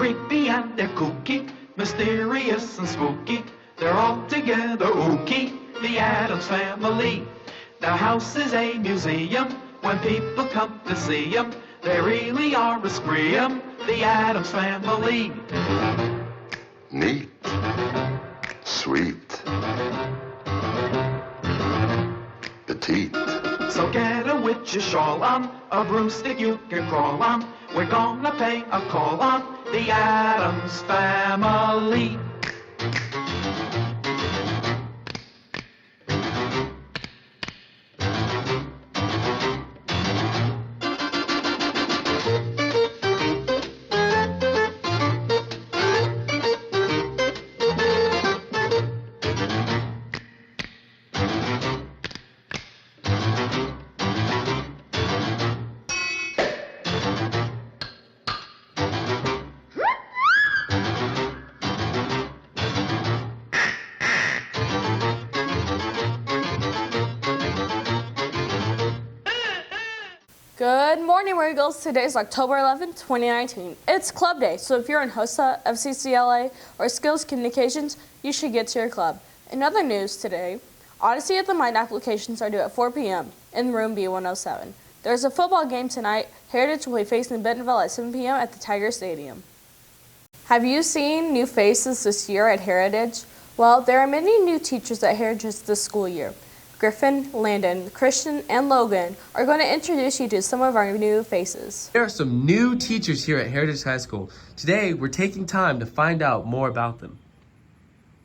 creepy and they're kooky, mysterious and spooky. They're all together ooky, the Addams Family. Their house is a museum when people come to see 'em. They really are a scream, the Addams Family. Neat. Sweet. Petite. So get a witch's shawl on, a broomstick you can crawl on. We're gonna pay a call on the Addams Family. Good morning, War Eagles. Today is October 11th, 2019. It's Club Day, so if you're in HOSA, FCCLA, or Skills Communications, you should get to your club. In other news today, Odyssey at the Mind applications are due at 4 p.m. in room B107. There's a football game tonight. Heritage will be facing Bentonville at 7 p.m. at the Tiger Stadium. Have you seen new faces this year at Heritage? Well, there are many new teachers at Heritage this school year. Griffin, Landon, Christian, and Logan are going to introduce you to some of our new faces. There are some new teachers here at Heritage High School. Today, we're taking time to find out more about them.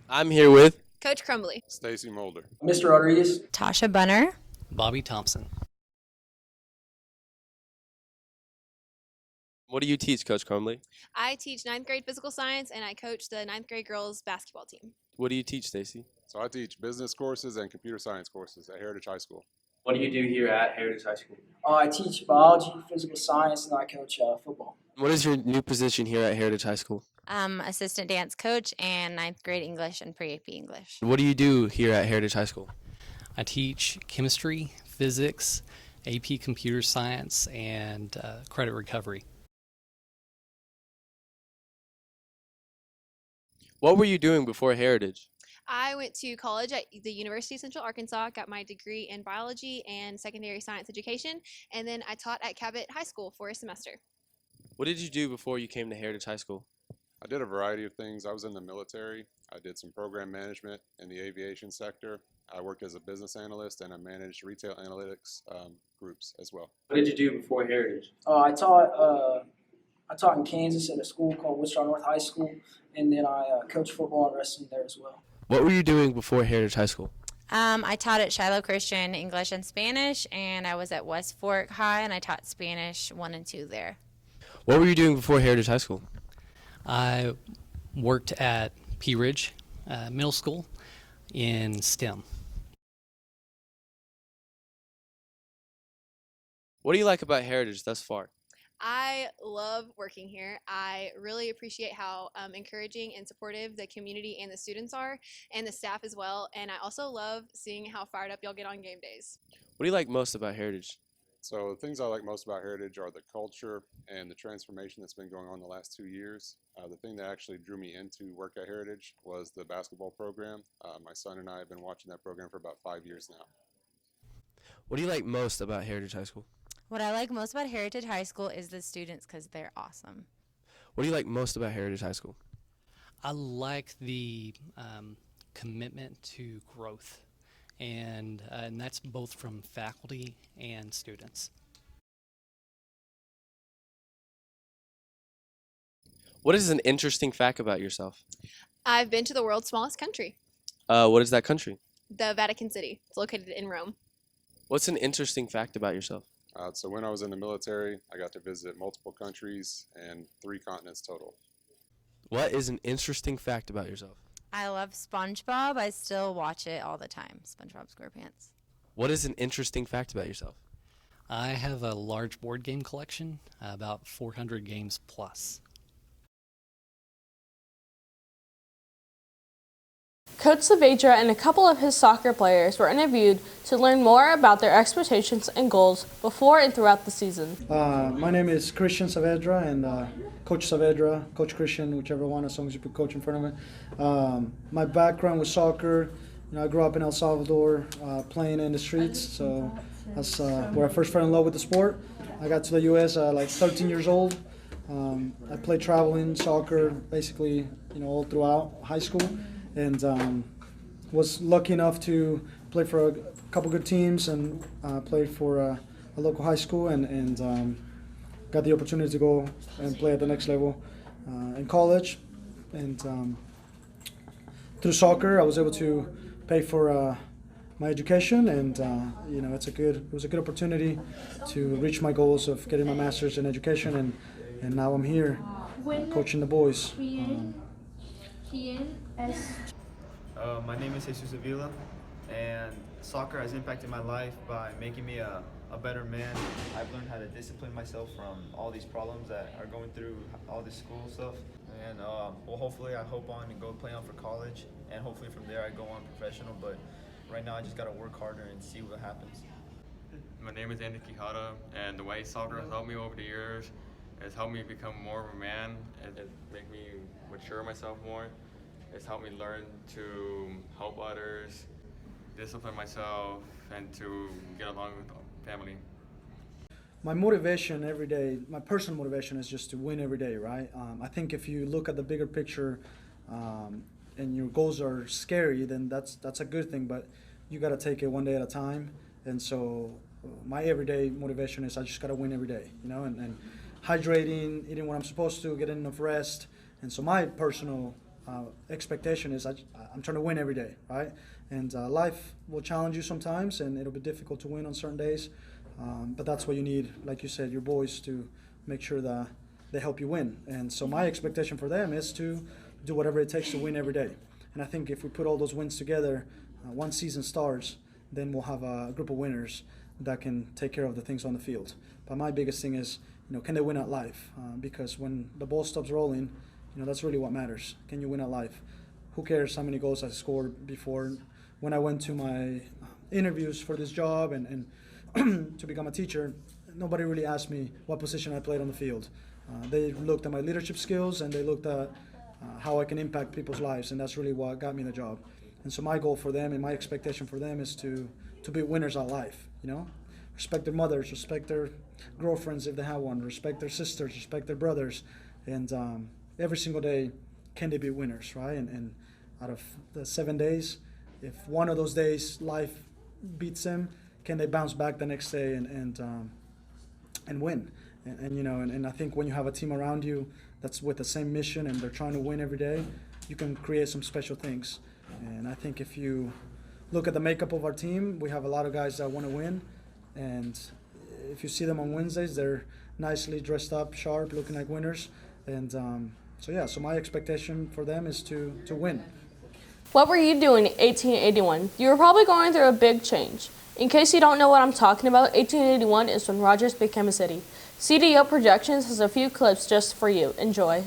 I'm here with Coach Crumbly, Stacy Mulder, Mr. Rodriguez, Tasha Bunner, Bobby Thompson. What do you teach, Coach Crumley? I teach 9th grade physical science and I coach the 9th grade girls basketball team. What do you teach, Stacy? So I teach business courses and computer science courses at Heritage High School. What do you do here at Heritage High School? I teach biology, physical science, and I coach football. What is your new position here at Heritage High School? Assistant dance coach and 9th grade English and pre-AP English. What do you do here at Heritage High School? I teach chemistry, physics, AP computer science, and credit recovery. What were you doing before Heritage? I went to college at the University of Central Arkansas, got my degree in biology and secondary science education, and then I taught at Cabot High School for a semester. What did you do before you came to Heritage High School? I did a variety of things. I was in the military. I did some program management in the aviation sector. I worked as a business analyst and I managed retail analytics groups as well. What did you do before Heritage? I taught in Kansas at a school called Wichita North High School, and then I coached football and wrestling there as well. What were you doing before Heritage High School? I taught at Shiloh Christian English and Spanish, and I was at West Fork High, and I taught Spanish 1 and 2 there. What were you doing before Heritage High School? I worked at Pea Ridge Middle School in STEM. What do you like about Heritage thus far? I love working here. I really appreciate how encouraging and supportive the community and the students are, and the staff as well. And I also love seeing how fired up y'all get on game days. What do you like most about Heritage? So the things I like most about Heritage are the culture and the transformation that's been going on the last 2 years. The thing that actually drew me into work at Heritage was the basketball program. My son and I have been watching that program for about 5 years now. What do you like most about Heritage High School? What I like most about Heritage High School is the students because they're awesome. What do you like most about Heritage High School? I like the commitment to growth, and that's both from faculty and students. What is an interesting fact about yourself? I've been to the world's smallest country, What is that country? the Vatican City. It's located in Rome. What's an interesting fact about yourself? So when I was in the military, I got to visit multiple countries and 3 continents total. What is an interesting fact about yourself? I love SpongeBob. I still watch it all the time, SpongeBob SquarePants. What is an interesting fact about yourself? I have a large board game collection, about 400 games plus. Coach Saavedra and a couple of his soccer players were interviewed to learn more about their expectations and goals before and throughout the season. My name is Christian Saavedra, and Coach Saavedra, Coach Christian, whichever one, as long as you put coach in front of it. My background was soccer. I grew up in El Salvador playing in the streets, so that's where I first fell in love with the sport. I got to the U.S. Like 13 years old. I played traveling soccer basically, all throughout high school. And was lucky enough to play for a couple good teams and played for a local high school and got the opportunity to go and play at the next level in college. And through soccer, I was able to pay for my education, and it was a good opportunity to reach my goals of getting my master's in education, and now I'm here coaching the boys. My name is Jesus Avila, and soccer has impacted my life by making me a better man. I've learned how to discipline myself from all these problems that are going through all this school stuff. And hopefully I hope on and go play on for college, and hopefully from there I go on professional. But right now I just got to work harder and see what happens. My name is Andy Quijada, and the way soccer has helped me over the years has helped me become more of a man and make me mature myself more. It's helped me learn to help others, discipline myself, and to get along with family. My motivation every day, my personal motivation is just to win every day, right? I think if you look at the bigger picture and your goals are scary, then that's a good thing, but you got to take it one day at a time. And so my everyday motivation is I just got to win every day, and hydrating, eating what I'm supposed to, getting enough rest. And so my personal expectation is I'm trying to win every day, right? And life will challenge you sometimes, and it'll be difficult to win on certain days. But that's what you need, like you said, your boys to make sure that they help you win. And so my expectation for them is to do whatever it takes to win every day. And I think if we put all those wins together, once season starts, then we'll have a group of winners that can take care of the things on the field. But my biggest thing is, can they win at life? Because when the ball stops rolling, that's really what matters. Can you win at life? Who cares how many goals I scored before? When I went to my interviews for this job and to become a teacher, nobody really asked me what position I played on the field. They looked at my leadership skills, and they looked at how I can impact people's lives, and that's really what got me the job. And so my goal for them and my expectation for them is to be winners at life, Respect their mothers, respect their girlfriends if they have one, respect their sisters, respect their brothers, and every single day, can they be winners, right? And out of the 7 days, if one of those days life beats them, can they bounce back the next day and win? And I think when you have a team around you that's with the same mission and they're trying to win every day, you can create some special things. And I think if you look at the makeup of our team, we have a lot of guys that want to win. And if you see them on Wednesdays, they're nicely dressed up, sharp, looking like winners. And so my expectation for them is to win. What were you doing in 1881? You were probably going through a big change. In case you don't know what I'm talking about, 1881 is when Rogers became a city. CDO Projections has a few clips just for you. Enjoy.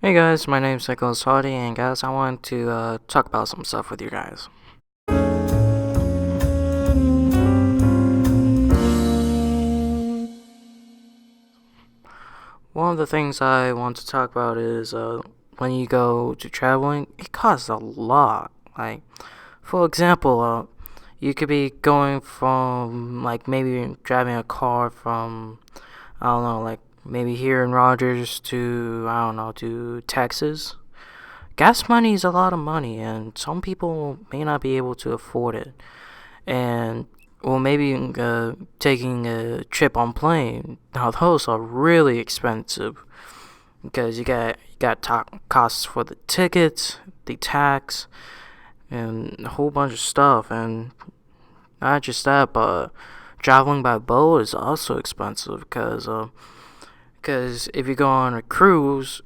Hey guys, my name's Nicholas Hardy, and guys, I want to talk about some stuff with you guys. One of the things I want to talk about is when you go to traveling, it costs a lot. Like, for example, you could be going from, like, maybe driving a car from, I don't know, like, maybe here in Rogers to, I don't know, to Texas. Gas money is a lot of money, and some people may not be able to afford it. And, well, maybe taking a trip on plane, now those are really expensive. Because you got costs for the tickets, the tax, and a whole bunch of stuff. And not just that, but traveling by boat is also expensive because if you go on a cruise,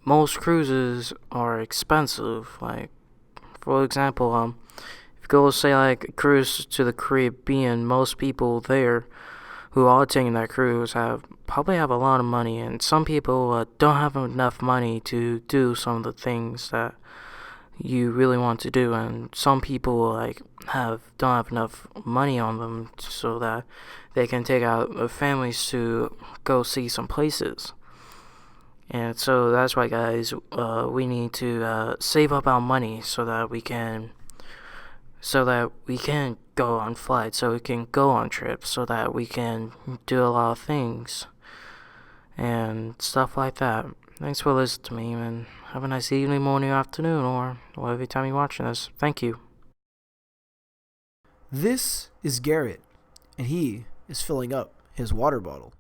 most cruises are expensive. Like, for example, if you go, say, like, a cruise to the Caribbean, most people there who are taking that cruise probably have a lot of money, and some people don't have enough money to do some of the things that you really want to do, and some people don't have enough money on them so that they can take out their families to go see some places. And so that's why, guys, we need to save up our money so that we can go on flights, so we can go on trips, so that we can do a lot of things and stuff like that. Thanks for listening to me, and have a nice evening, morning, or afternoon, or whatever time you're watching this. Thank you. This is Garrett, and he is filling up his water bottle.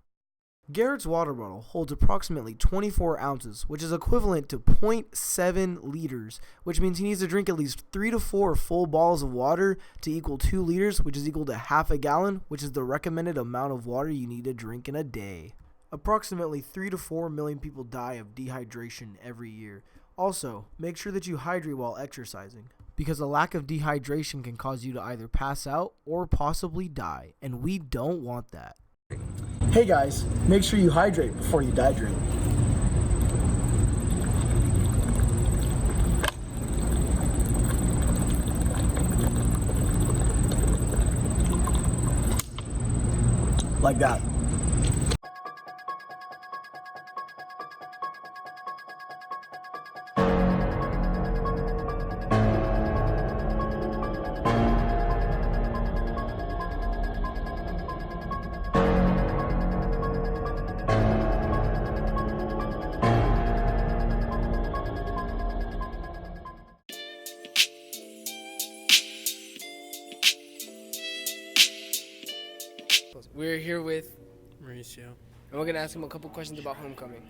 Garrett's water bottle holds approximately 24 ounces, which is equivalent to 0.7 liters, which means he needs to drink at least 3 to 4 full bottles of water to equal 2 liters, which is equal to half a gallon, which is the recommended amount of water you need to drink in a day. Approximately 3 to 4 million people die of dehydration every year. Also, make sure that you hydrate while exercising, because a lack of dehydration can cause you to either pass out or possibly die, and we don't want that. Hey guys, make sure you hydrate before you dehydrate. Like that. We're here with Mauricio, and we're going to ask him a couple questions about homecoming.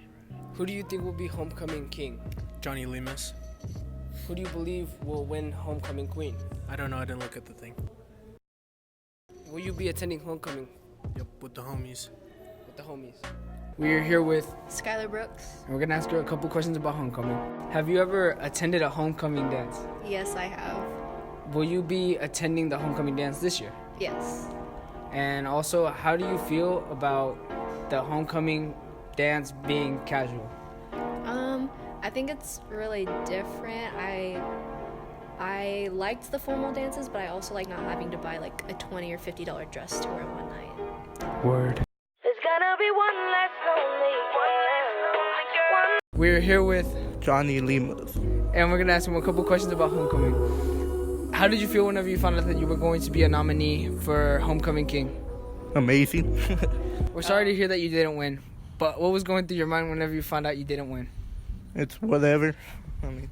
Who do you think will be homecoming king? Johnny Lemus. Who do you believe will win homecoming queen? I don't know, I didn't look at the thing. Will you be attending homecoming? Yep, with the homies. With the homies. We're here with Skylar Brooks. and we're going to ask her a couple questions about homecoming. Have you ever attended a homecoming dance? Yes, I have. Will you be attending the homecoming dance this year? Yes. And also, how do you feel about the homecoming dance being casual? I think it's really different. I liked the formal dances, but I also like not having to buy like a $20 or $50 dress to wear one night. Word. There's gonna be one less lonely, one. We're here with Johnny Lemus. and we're gonna ask him a couple questions about homecoming. How did you feel whenever you found out that you were going to be a nominee for Homecoming King? Amazing. We're sorry to hear that you didn't win, but what was going through your mind whenever you found out you didn't win? It's whatever. I mean,